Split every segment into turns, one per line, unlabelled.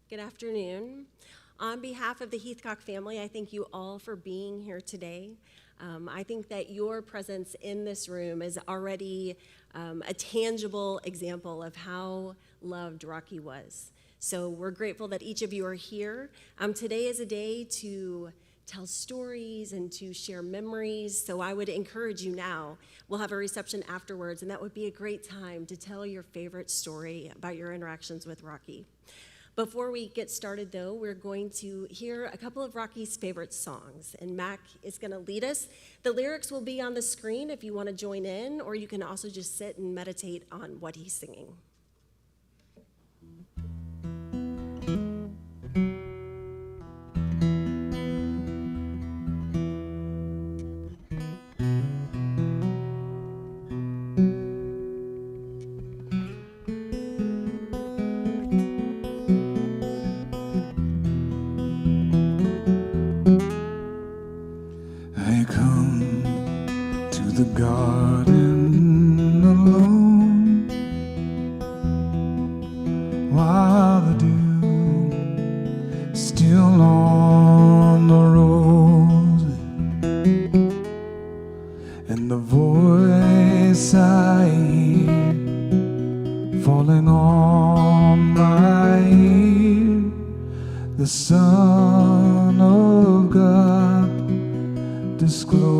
Good afternoon. On behalf of the Heathcock family, I thank you all for being here today. I think that your presence in this room is already a tangible example of how loved Rocky was. So we're grateful that each of you are here. Today is a day to tell stories and to share memories. So I would encourage you now. We'll have a reception afterwards, and that would be a great time to tell your favorite story about your interactions with Rocky. Before we get started, though, we're going to hear a couple of Rocky's favorite songs, and Mac is going to lead us. The lyrics will be on the screen if you want to join in, or you can also just sit and meditate on what he's singing.
The garden alone, while the dew still on the rose, and the voice I hear falling on my ear, the Son of God disclosed.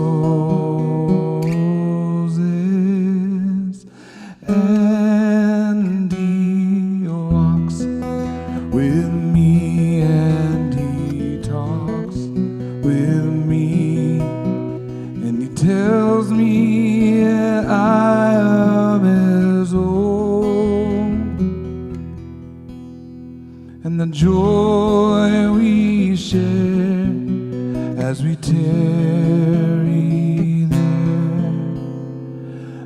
And he walks with me, and he talks with me, and he tells me that I am his own, and the joy we share as we tarry there,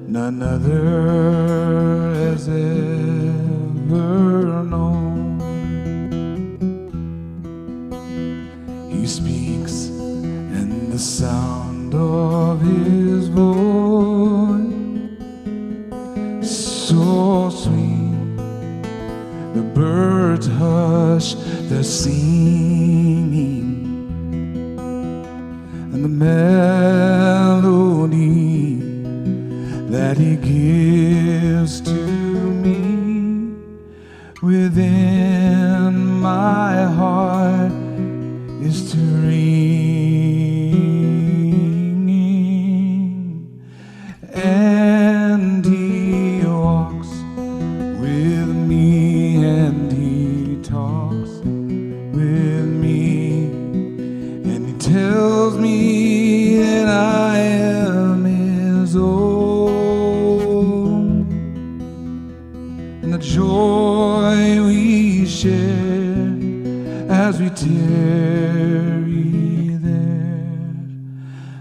none other has ever known. He speaks, and the sound of his voice so sweet, the birds hush their singing, and the melody that he gives to me within my heart is to ringing. And he walks with me, and he talks with me, and he tells me that I am his own, and the joy we share as we tarry there,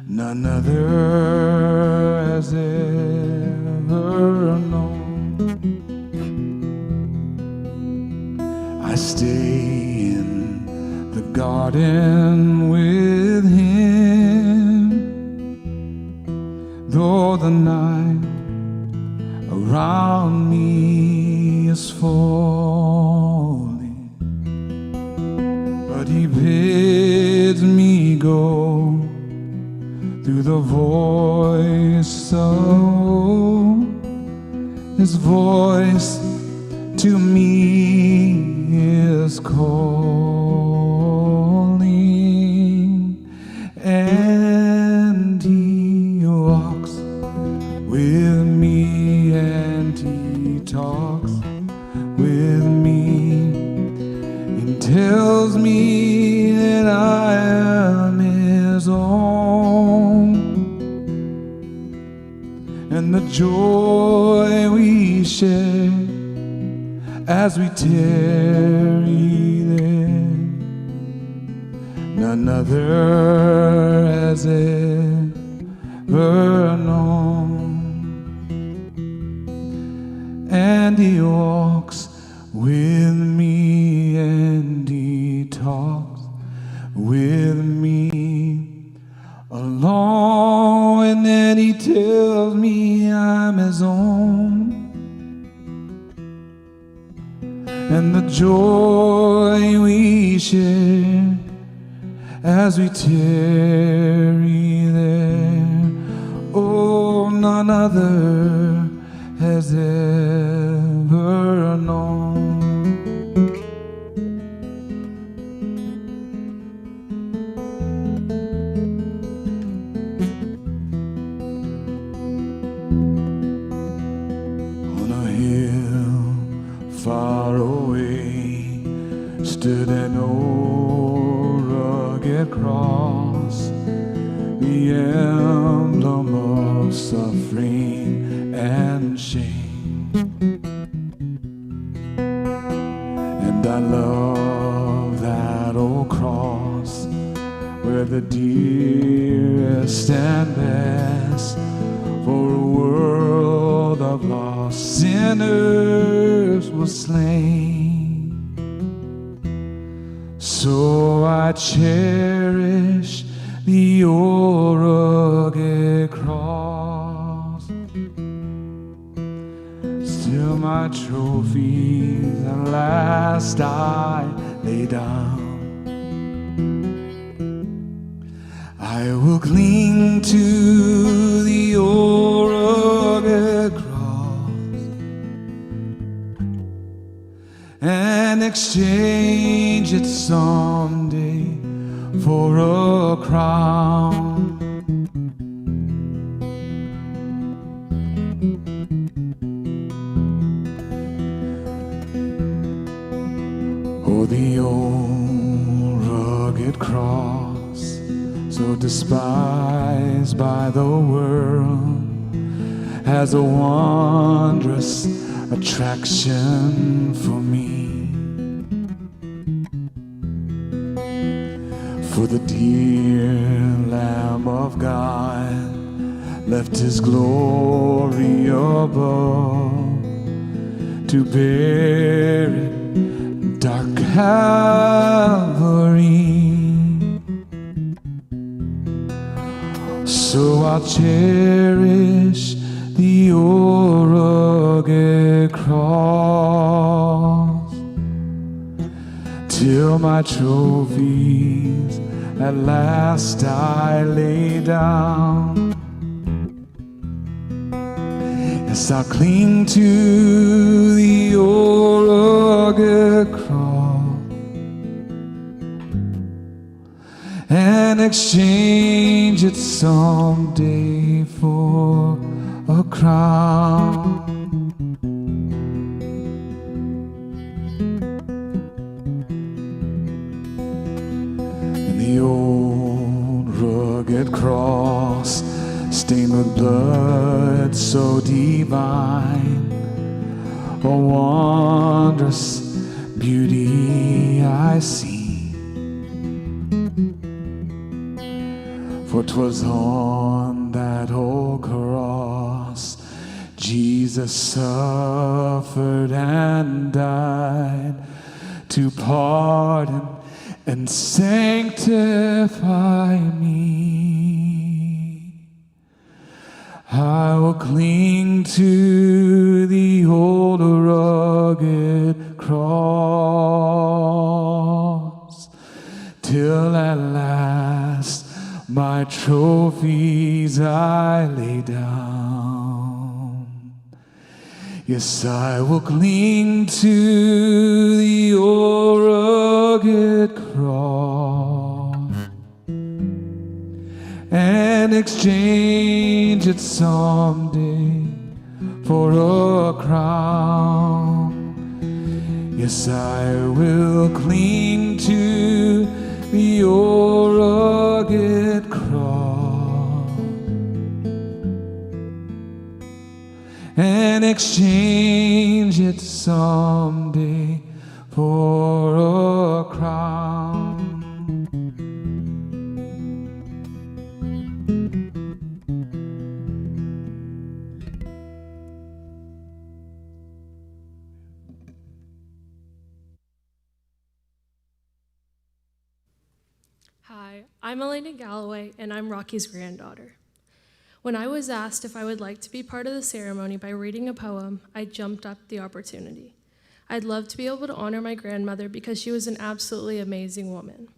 none other has ever known. I stay in the garden with him, though the night around me is falling, but he bids me go through the voice of his voice to me is calling, and he walks with me, and he talks with me, and tells me that I am his own, and the joy we share as we tarry there, none other has ever known. And he walks with me, and he talks with me along, and then he tells me I'm his own, and the joy as we tarry there. Oh, none other has ever known. On a hill far away stood an old rugged cross, the emblem of suffering and shame. And I love that old cross, where the dearest and best for a world of lost sinners was slain. So I cherish the old rugged cross, still my trophies at last I lay down. I will cling to the old rugged cross and exchange it someday for a crown. Oh, the old rugged cross, so despised by the world, has a wondrous attraction for me. For the dear Lamb of God left his glory above to bear it in dark Calvary. So I'll cherish the old rugged cross till my trophies at last I lay down. Yes, I'll cling to the old rugged cross and exchange it someday for a crown. And the old rugged cross, stained with blood so divine, a wondrous beauty I see. For 'twas on that old cross Jesus suffered and died to pardon and sanctify me. I will cling to the old rugged cross till at last my trophies I lay down. Yes, I will cling to the old rugged cross and exchange it someday for a crown. Yes, I will cling to the old rugged cross and exchange it someday for a crown.
Hi, I'm Elena Galloway, and I'm Rocky's granddaughter. When I was asked if I would like to be part of the ceremony by reading a poem, I jumped up the opportunity. I'd love to be able to honor my grandmother because she was an absolutely amazing woman.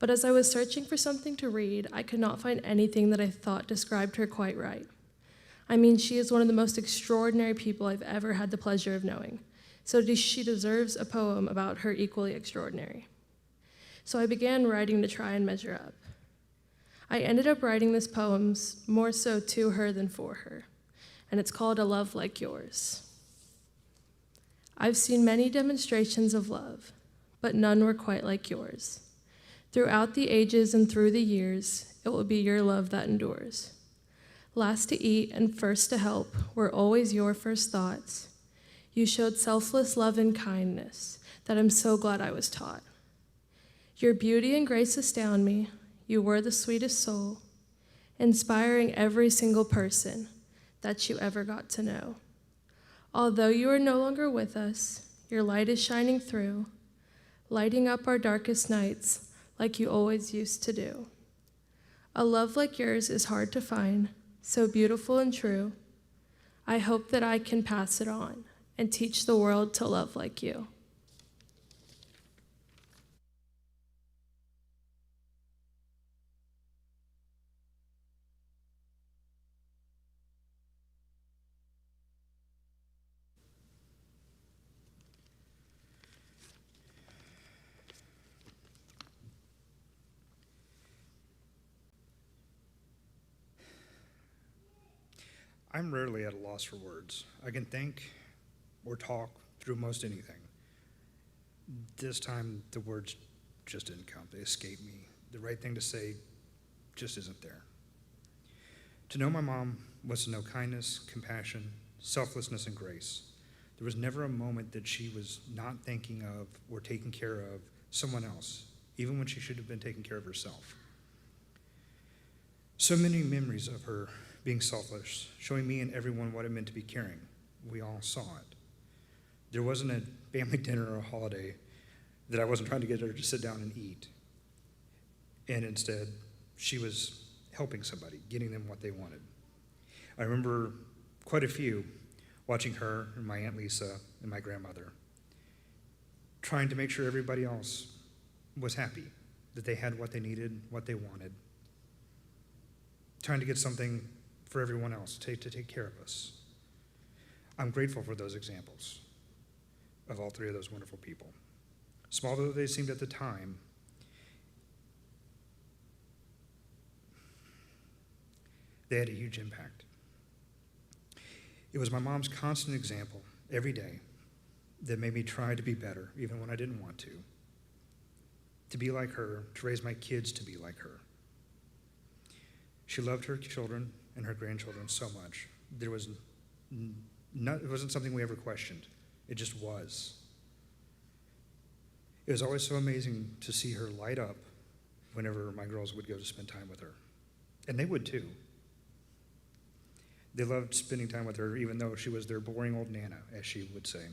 But as I was searching for something to read, I could not find anything that I thought described her quite right. I mean, she is one of the most extraordinary people I've ever had the pleasure of knowing, so she deserves a poem about her equally extraordinary. So I began writing to try and measure up. I ended up writing this poem more so to her than for her, and it's called A Love Like Yours. I've seen many demonstrations of love, but none were quite like yours. Throughout the ages and through the years, it will be your love that endures. Last to eat and first to help were always your first thoughts. You showed selfless love and kindness that I'm so glad I was taught. Your beauty and grace astound me. You were the sweetest soul, inspiring every single person that you ever got to know. Although you are no longer with us, your light is shining through, lighting up our darkest nights like you always used to do. A love like yours is hard to find, so beautiful and true. I hope that I can pass it on and teach the world to love like you.
I'm rarely at a loss for words. I can think or talk through most anything. This time, the words just didn't come. They escaped me. The right thing to say just isn't there. To know my mom was to know kindness, compassion, selflessness, and grace. There was never a moment that she was not thinking of or taking care of someone else, even when she should have been taking care of herself. So many memories of her being selfless, showing me and everyone what it meant to be caring. We all saw it. There wasn't a family dinner or a holiday that I wasn't trying to get her to sit down and eat. And instead, she was helping somebody, getting them what they wanted. I remember quite a few watching her and my Aunt Lisa and my grandmother, trying to make sure everybody else was happy, that they had what they needed, what they wanted, trying to get something for everyone else to take care of us. I'm grateful for those examples of all three of those wonderful people. Small though they seemed at the time, they had a huge impact. It was my mom's constant example every day that made me try to be better, even when I didn't want to be like her, to raise my kids to be like her. She loved her children and her grandchildren so much. It wasn't something we ever questioned. It just was. It was always so amazing to see her light up whenever my girls would go to spend time with her. And they would too. They loved spending time with her, even though she was their boring old Nana, as she would say.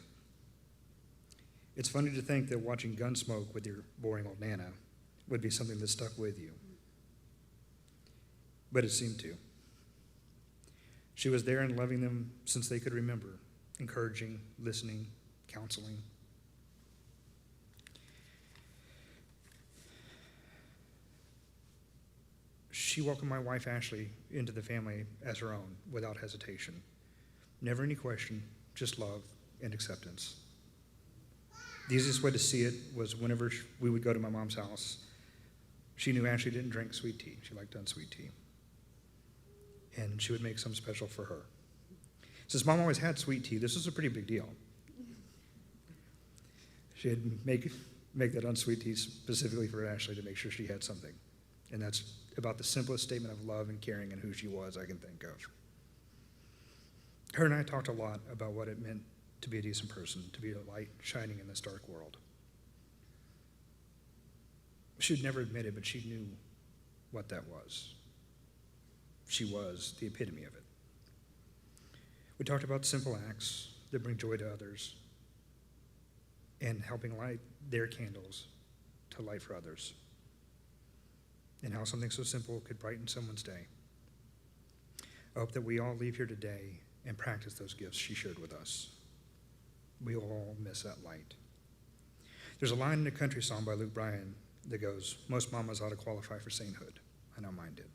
It's funny to think that watching Gunsmoke with your boring old Nana would be something that stuck with you. But it seemed to. She was there and loving them since they could remember, encouraging, listening, counseling. She welcomed my wife, Ashley, into the family as her own without hesitation. Never any question, just love and acceptance. The easiest way to see it was whenever we would go to my mom's house, she knew Ashley didn't drink sweet tea. She liked unsweet tea. And she would make some special for her. Since Mom always had sweet tea, this was a pretty big deal. She'd make that unsweet tea specifically for Ashley to make sure she had something. And that's about the simplest statement of love and caring and who she was I can think of. Her and I talked a lot about what it meant to be a decent person, to be a light shining in this dark world. She'd never admit it, but she knew what that was. She was the epitome of it. We talked about simple acts that bring joy to others and helping light their candles to light for others, and how something so simple could brighten someone's day. I hope that we all leave here today and practice those gifts she shared with us. We all miss that light. There's a line in a country song by Luke Bryan that goes, most mamas ought to qualify for sainthood. I know mine did.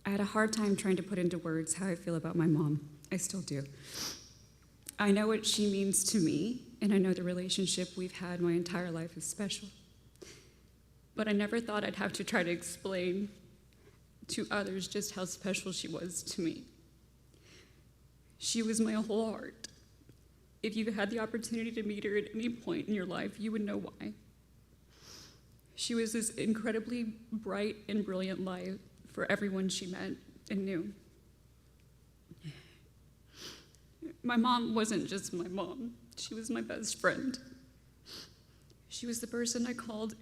I had a hard time trying to put into words how I feel about my mom. I still do. I know what she means to me, and I know the relationship we've had my entire life is special. But I never thought I'd have to try to explain to others just how special she was to me. She was my whole heart. If you had the opportunity to meet her at any point in your life, you would know why. She was this incredibly bright and brilliant light for everyone she met and knew. My mom wasn't just my mom. She was my best friend. She was the person I called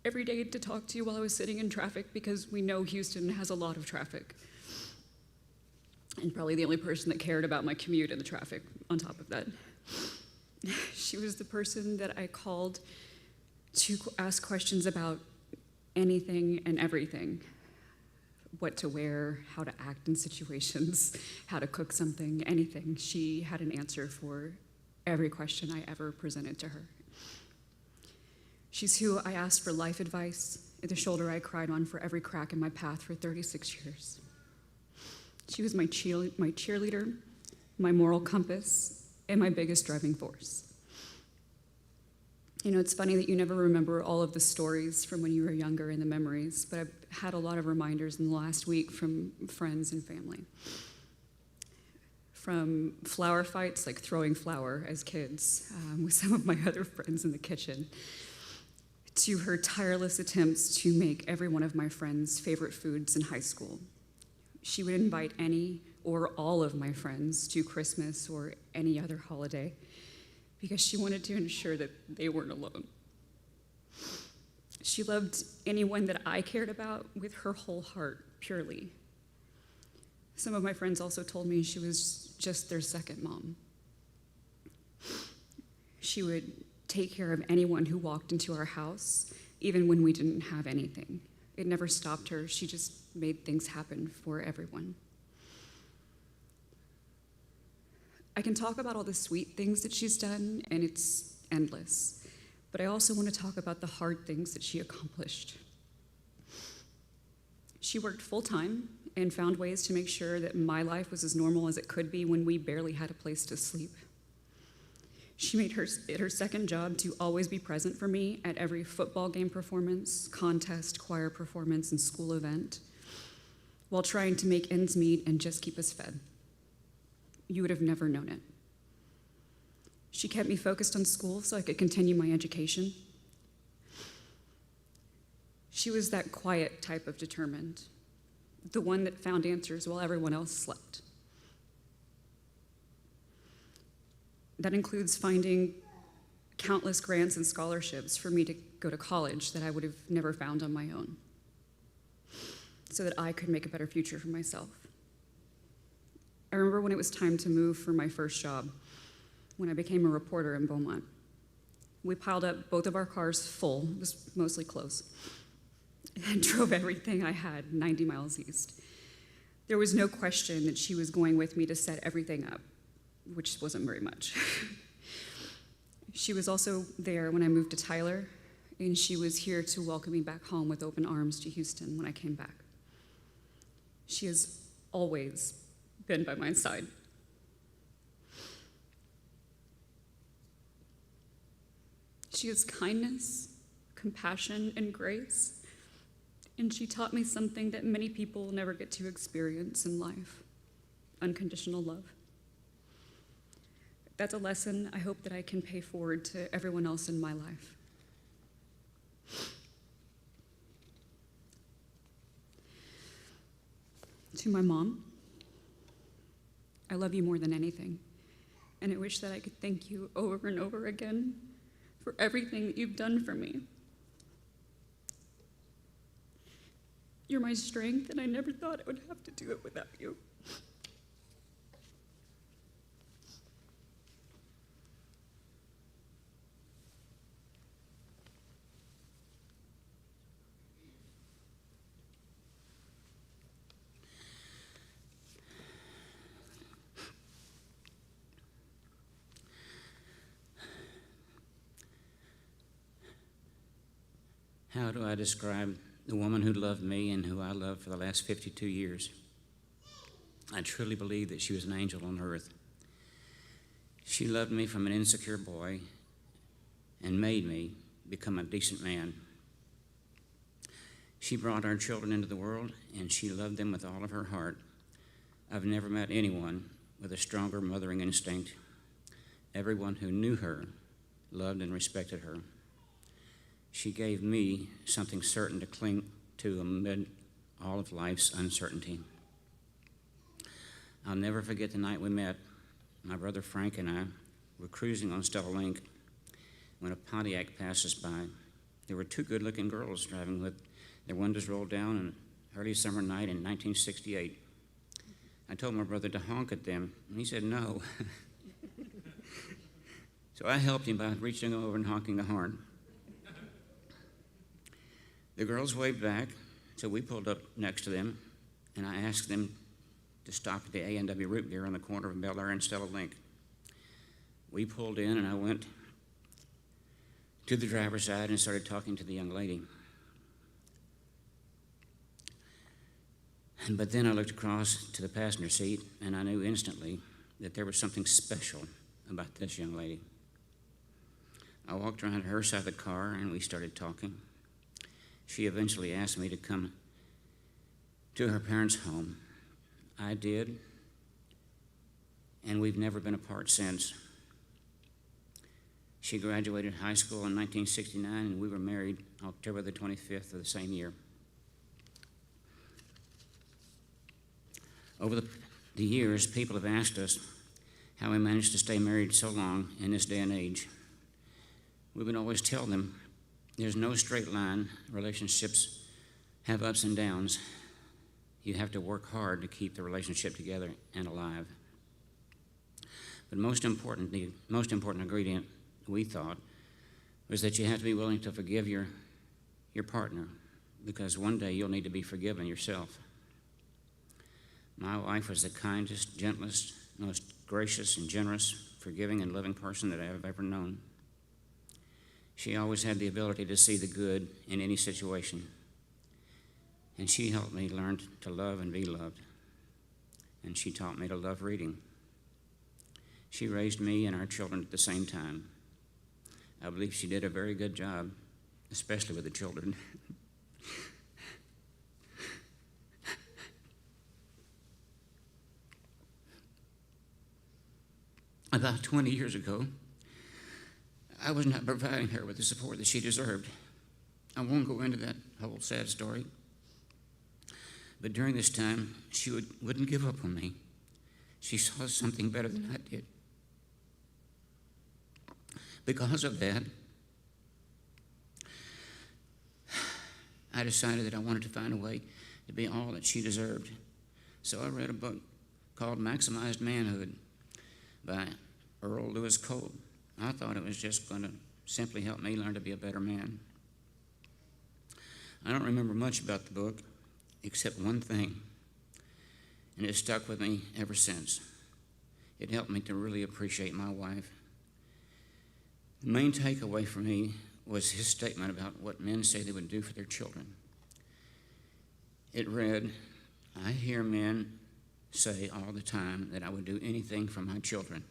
every day to talk to while I was sitting in traffic, because we know Houston has a lot of traffic. And probably the only person that cared about my commute and the traffic on top of that. She was the person that I called to ask questions about anything and everything. What to wear, how to act in situations, how to cook something, anything. She had an answer for every question I ever presented to her. She's who I asked for life advice, the shoulder I cried on for every crack in my path for 36 years. She was my cheerleader, my moral compass, and my biggest driving force. You know, it's funny that you never remember all of the stories from when you were younger and the memories, but I've had a lot of reminders in the last week from friends and family. From flower fights, like throwing flour as kids with some of my other friends in the kitchen, to her tireless attempts to make every one of my friends' favorite foods in high school. She would invite any or all of my friends to Christmas or any other holiday, because she wanted to ensure that they weren't alone. She loved anyone that I cared about with her whole heart, purely. Some of my friends also told me she was just their second mom. She would take care of anyone who walked into our house, even when we didn't have anything. It never stopped her. She just made things happen for everyone. I can talk about all the sweet things that she's done, and it's endless. But I also want to talk about the hard things that she accomplished. She worked full-time and found ways to make sure that my life was as normal as it could be when we barely had a place to sleep. She made it her second job to always be present for me at every football game performance, contest, choir performance, and school event, while trying to make ends meet and just keep us fed. You would have never known it. She kept me focused on school so I could continue my education. She was that quiet type of determined, the one that found answers while everyone else slept. That includes finding countless grants and scholarships for me to go to college that I would have never found on my own, so that I could make a better future for myself. I remember when it was time to move for my first job, when I became a reporter in Beaumont. We piled up both of our cars full, it was mostly clothes, and drove everything I had 90 miles east. There was no question that she was going with me to set everything up, which wasn't very much. She was also there when I moved to Tyler, and she was here to welcome me back home with open arms to Houston when I came back. She has always been by my side. She has kindness, compassion, and grace, and she taught me something that many people never get to experience in life: unconditional love. That's a lesson I hope that I can pay forward to everyone else in my life. To my mom, I love you more than anything, and I wish that I could thank you over and over again for everything that you've done for me. You're my strength, and I never thought I would have to do it without you.
How do I describe the woman who loved me and who I loved for the last 52 years? I truly believe that she was an angel on earth. She loved me from an insecure boy and made me become a decent man. She brought our children into the world, and she loved them with all of her heart. I've never met anyone with a stronger mothering instinct. Everyone who knew her loved and respected her. She gave me something certain to cling to amid all of life's uncertainty. I'll never forget the night we met. My brother Frank and I were cruising on Stella Link when a Pontiac passed us by. There were two good-looking girls driving with their windows rolled down on an early summer night in 1968. I told my brother to honk at them, and he said no. So I helped him by reaching over and honking the horn. The girls waved back, so we pulled up next to them, and I asked them to stop at the A&W root beer on the corner of Bel Air and Stella Link. We pulled in, and I went to the driver's side and started talking to the young lady. But then I looked across to the passenger seat, and I knew instantly that there was something special about this young lady. I walked around to her side of the car, and we started talking. She eventually asked me to come to her parents' home. I did, and we've never been apart since. She graduated high school in 1969, and we were married October the 25th of the same year. Over the years, people have asked us how we managed to stay married so long in this day and age. We would always tell them there's no straight line. Relationships have ups and downs. You have to work hard to keep the relationship together and alive. But most important, the most important ingredient, we thought, was that you have to be willing to forgive your partner, because one day you'll need to be forgiven yourself. My wife was the kindest, gentlest, most gracious and generous, forgiving and loving person that I have ever known. She always had the ability to see the good in any situation. And she helped me learn to love and be loved. And she taught me to love reading. She raised me and our children at the same time. I believe she did a very good job, especially with the children. About 20 years ago, I was not providing her with the support that she deserved. I won't go into that whole sad story. But during this time, she wouldn't give up on me. She saw something better than I did. Because of that, I decided that I wanted to find a way to be all that she deserved. So I read a book called Maximized Manhood by Earl Lewis Cole. I thought it was just going to simply help me learn to be a better man. I don't remember much about the book except one thing, and it stuck with me ever since. It helped me to really appreciate my wife. The main takeaway for me was his statement about what men say they would do for their children. It read, "I hear men say all the time that I would do anything for my children."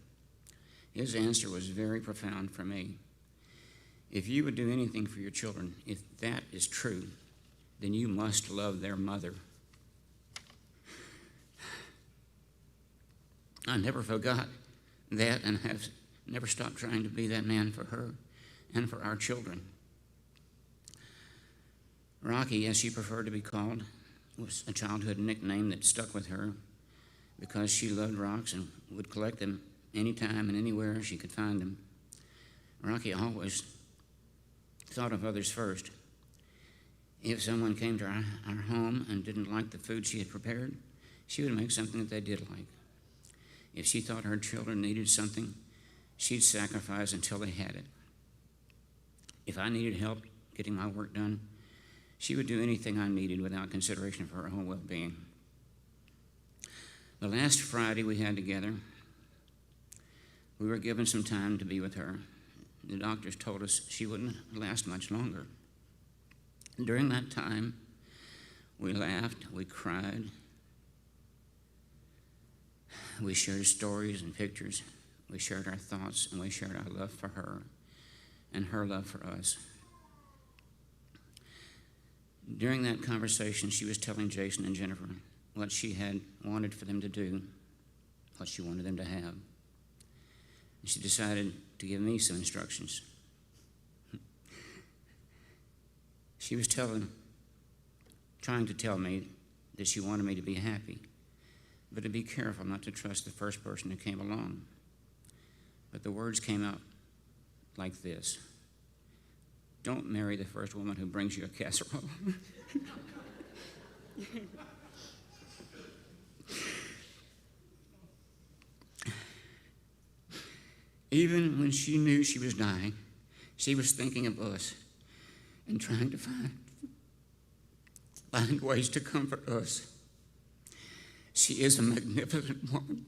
His answer was very profound for me. If you would do anything for your children, if that is true, then you must love their mother. I never forgot that and have never stopped trying to be that man for her and for our children. Rocky, as she preferred to be called, was a childhood nickname that stuck with her because she loved rocks and would collect them anytime and anywhere she could find them. Rocky always thought of others first. If someone came to our home and didn't like the food she had prepared, she would make something that they did like. If she thought her children needed something, she'd sacrifice until they had it. If I needed help getting my work done, she would do anything I needed without consideration for her own well-being. The last Friday we had together, we were given some time to be with her. The doctors told us she wouldn't last much longer. During that time, we laughed, we cried, we shared stories and pictures, we shared our thoughts, and we shared our love for her and her love for us. During that conversation, she was telling Jason and Jennifer what she had wanted for them to do, what she wanted them to have. And she decided to give me some instructions. She was trying to tell me that she wanted me to be happy, but to be careful not to trust the first person who came along. But the words came out like this: don't marry the first woman who brings you a casserole. Even when she knew she was dying, she was thinking of us and trying to find ways to comfort us. She is a magnificent woman,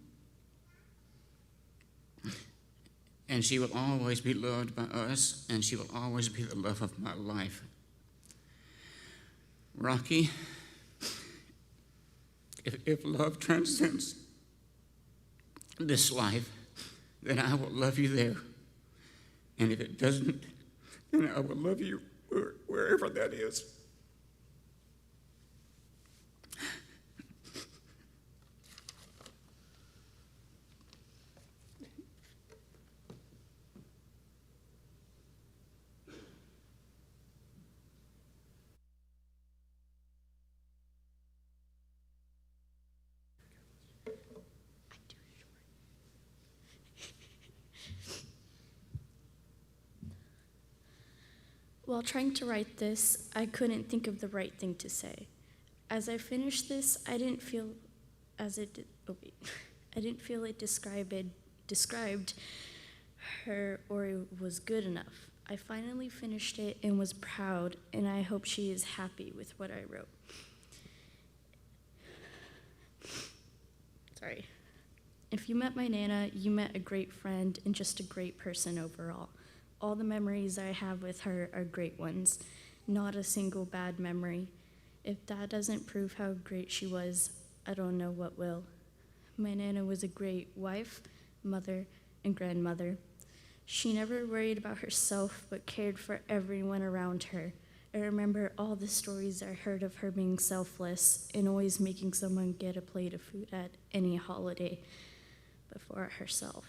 and she will always be loved by us, and she will always be the love of my life. Rocky, if love transcends this life, then I will love you there. And if it doesn't, then I will love you wherever that is.
While trying to write this, I couldn't think of the right thing to say. As I finished this, I didn't feel it described her or it was good enough. I finally finished it and was proud, and I hope she is happy with what I wrote. Sorry. If you met my Nana, you met a great friend and just a great person overall. All the memories I have with her are great ones, not a single bad memory. If that doesn't prove how great she was, I don't know what will. My Nana was a great wife, mother, and grandmother. She never worried about herself, but cared for everyone around her. I remember all the stories I heard of her being selfless and always making someone get a plate of food at any holiday before herself.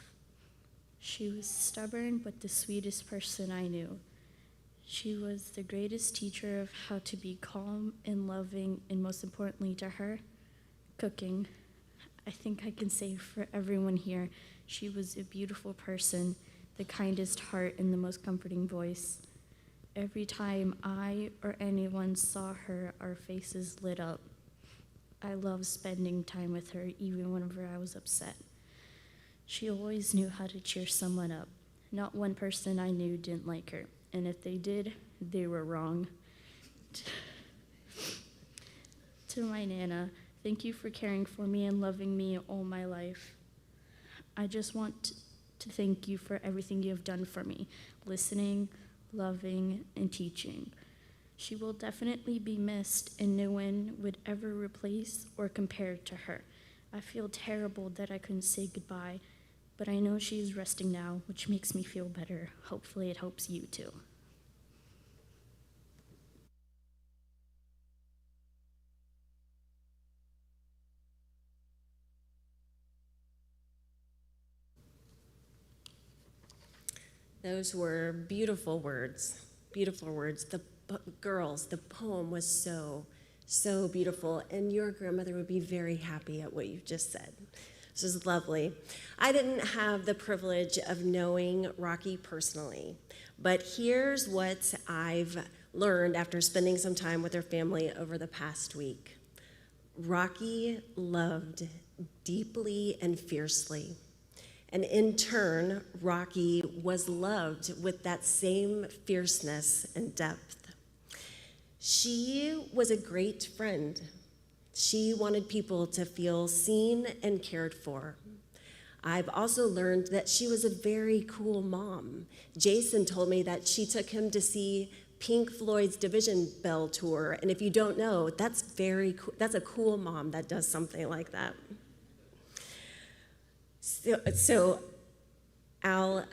She was stubborn, but the sweetest person I knew. She was the greatest teacher of how to be calm and loving, and most importantly to her, cooking. I think I can say for everyone here, she was a beautiful person, the kindest heart, and the most comforting voice. Every time I or anyone saw her, our faces lit up. I loved spending time with her, even whenever I was upset. She always knew how to cheer someone up. Not one person I knew didn't like her, and if they did, they were wrong. To my Nana, thank you for caring for me and loving me all my life. I just want to thank you for everything you have done for me, listening, loving, and teaching. She will definitely be missed, and no one would ever replace or compare to her. I feel terrible that I couldn't say goodbye, but I know she is resting now, which makes me feel better. Hopefully it helps you too.
Those were beautiful words, beautiful words. Girls, the poem was so beautiful, and your grandmother would be very happy at what you've just said. This is lovely. I didn't have the privilege of knowing Rocky personally, but here's what I've learned after spending some time with her family over the past week. Rocky loved deeply and fiercely, and in turn, Rocky was loved with that same fierceness and depth. She was a great friend. She wanted people to feel seen and cared for. I've also learned that she was a very cool mom. Jason told me that she took him to see Pink Floyd's Division Bell tour. And if you don't know, that's very cool. That's a cool mom that does something like that. So Al,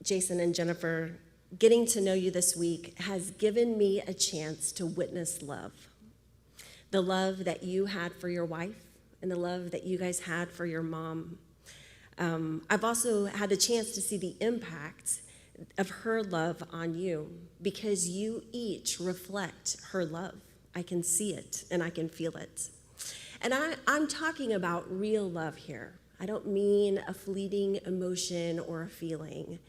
Jason, and Jennifer, getting to know you this week has given me a chance to witness love. The love that you had for your wife and the love that you guys had for your mom. I've also had the chance to see the impact of her love on you because you each reflect her love. I can see it and I can feel it. And I'm talking about real love here. I don't mean a fleeting emotion or a feeling.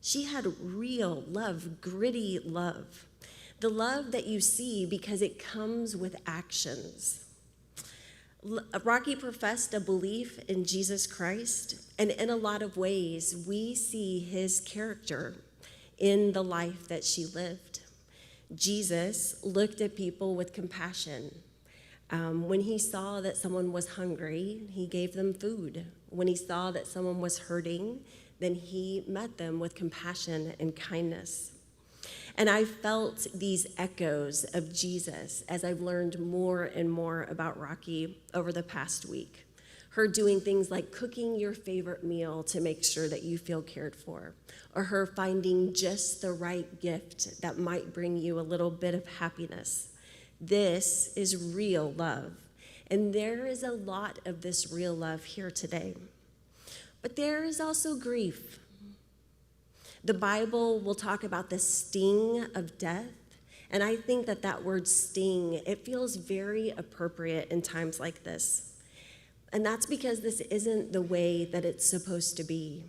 She had real love, gritty love. The love that you see because it comes with actions. Rocky professed a belief in Jesus Christ, and in a lot of ways, we see his character in the life that she lived. Jesus looked at people with compassion. When he saw that someone was hungry, he gave them food. When he saw that someone was hurting, then he met them with compassion and kindness. And I felt these echoes of Jesus as I've learned more and more about Rocky over the past week. Her doing things like cooking your favorite meal to make sure that you feel cared for, or her finding just the right gift that might bring you a little bit of happiness. This is real love, and there is a lot of this real love here today. But there is also grief. The Bible will talk about the sting of death, and I think that word sting, it feels very appropriate in times like this. And that's because this isn't the way that it's supposed to be.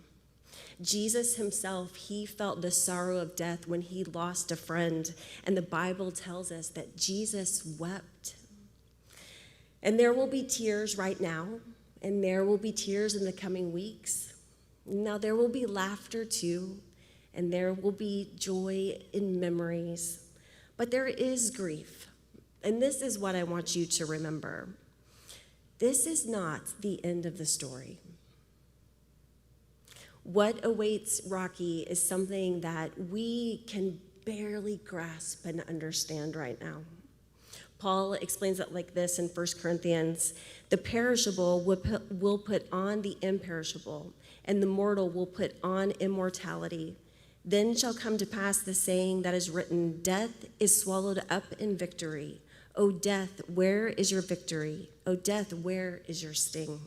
Jesus himself, he felt the sorrow of death when he lost a friend, and the Bible tells us that Jesus wept. And there will be tears right now, and there will be tears in the coming weeks. Now, there will be laughter too, and there will be joy in memories, but there is grief. And this is what I want you to remember. This is not the end of the story. What awaits Rocky is something that we can barely grasp and understand right now. Paul explains it like this in 1 Corinthians. The perishable will put on the imperishable, and the mortal will put on immortality. Then shall come to pass the saying that is written, death is swallowed up in victory. O death, where is your victory? O death, where is your sting?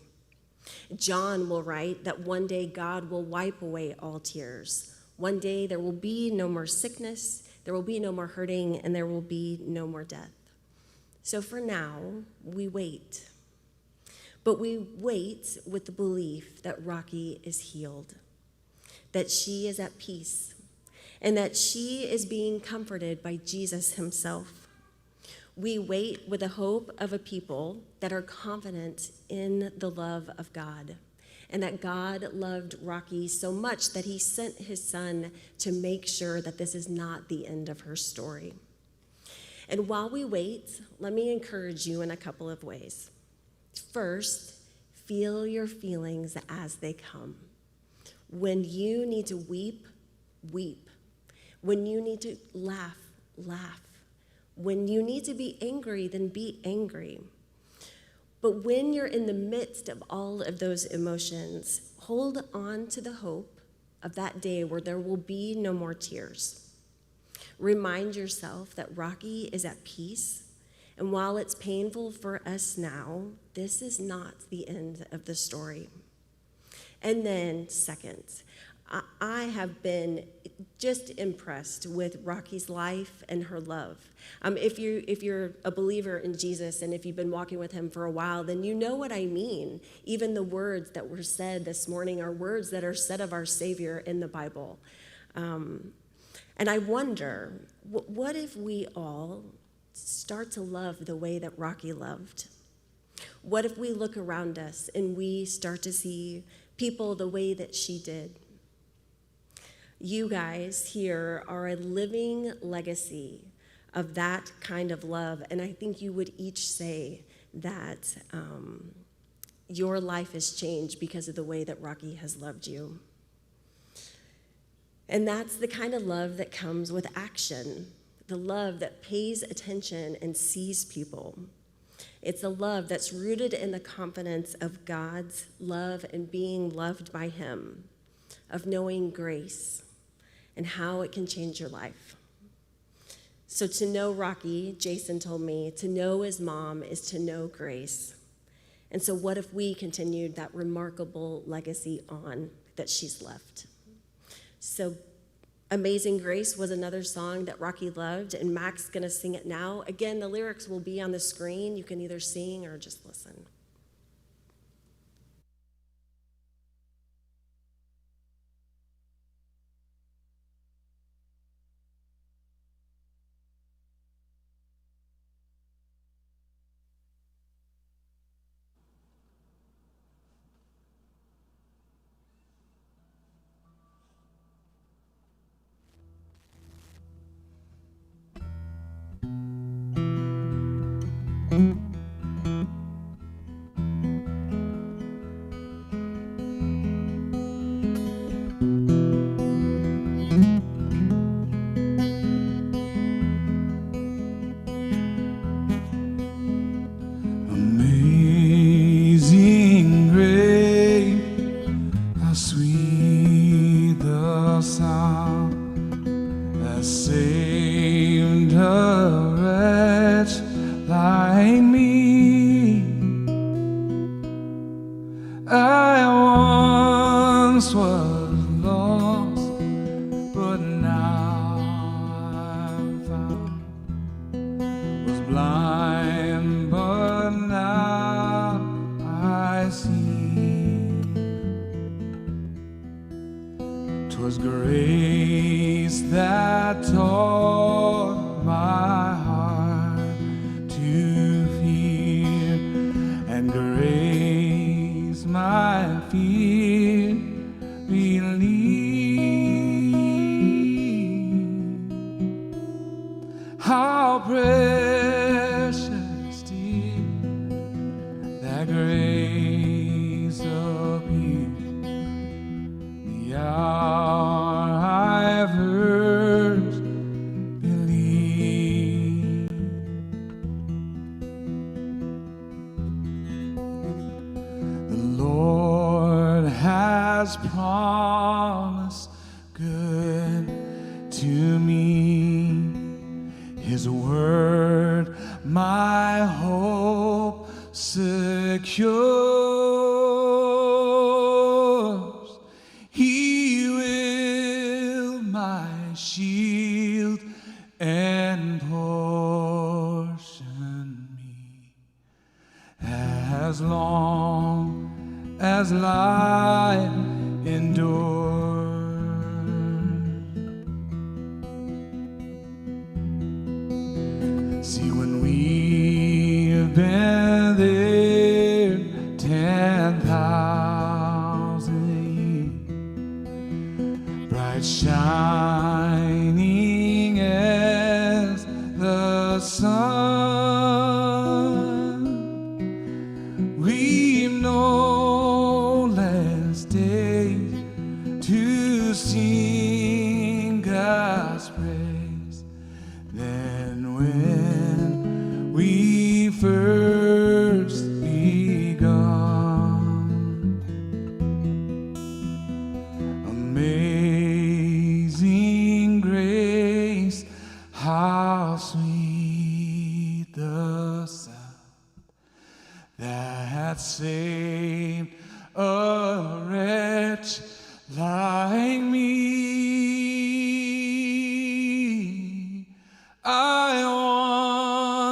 John will write that one day God will wipe away all tears. One day there will be no more sickness, there will be no more hurting, and there will be no more death. So for now, we wait. But we wait with the belief that Rocky is healed, that she is at peace, and that she is being comforted by Jesus himself. We wait with the hope of a people that are confident in the love of God, and that God loved Rocky so much that he sent his son to make sure that this is not the end of her story. And while we wait, let me encourage you in a couple of ways. First, feel your feelings as they come. When you need to weep, weep. When you need to laugh, laugh. When you need to be angry, then be angry. But when you're in the midst of all of those emotions, hold on to the hope of that day where there will be no more tears. Remind yourself that Rocky is at peace, and while it's painful for us now, this is not the end of the story. And then second, I have been just impressed with Rocky's life and her love. If you're a believer in Jesus and if you've been walking with him for a while, then you know what I mean. Even the words that were said this morning are words that are said of our Savior in the Bible. And I wonder, what if we all start to love the way that Rocky loved? What if we look around us and we start to see people the way that she did? You guys here are a living legacy of that kind of love, and I think you would each say that your life has changed because of the way that Rocky has loved you. And that's the kind of love that comes with action, the love that pays attention and sees people. It's a love that's rooted in the confidence of God's love and being loved by Him, of knowing grace and how it can change your life. So to know Rocky, Jason told me, to know his mom is to know grace. And so what if we continued that remarkable legacy on that she's left? So Amazing Grace was another song that Rocky loved, and Mac's gonna sing it now. Again, the lyrics will be on the screen. You can either sing or just listen.
Amazing grace, how sweet the sound that saved a wretch like me. I once was lost, but now I'm found. Was blind, but now I see. 'Twas grace that taught my heart to fear, and grace my fear relieved. How precious, dear, that grace appeared the hour I first believed. The Lord has promised good to me. His word, my hope secures. He will my shield and portion me, as long as life endures. See, when we've been there 10,000 years, bright shining as the sun, we've no less days to sing God's praise than when we first begun. Amazing grace, how sweet the sound that saved a wretch like me. I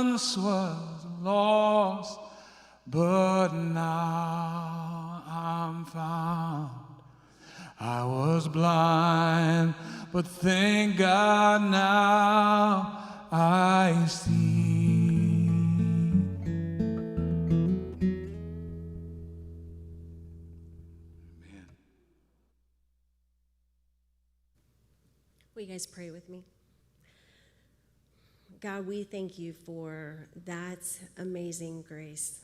once was lost, but now I'm found. I was blind, but thank God now I see.
Will you guys pray with me? God, we thank you for that amazing grace.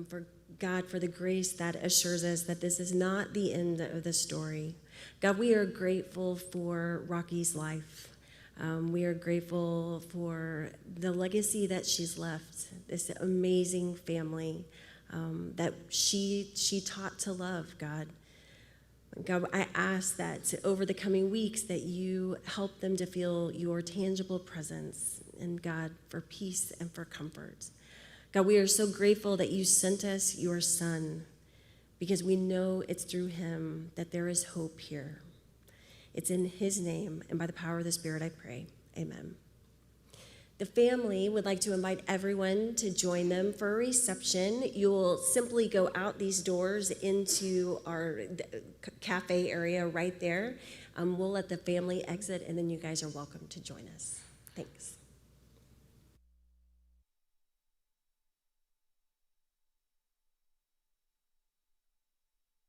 for God, for the grace that assures us that this is not the end of the story. God, we are grateful for Rocky's life. We are grateful for the legacy that she's left, this amazing family that she taught to love, God. God, I ask that over the coming weeks that you help them to feel your tangible presence, and God, for peace and for comfort. God, we are so grateful that you sent us your son, because we know it's through him that there is hope here. It's in his name and by the power of the Spirit I pray. Amen. The family would like to invite everyone to join them for a reception. You'll simply go out these doors into our cafe area right there. We'll let the family exit, and then you guys are welcome to join us. Thanks.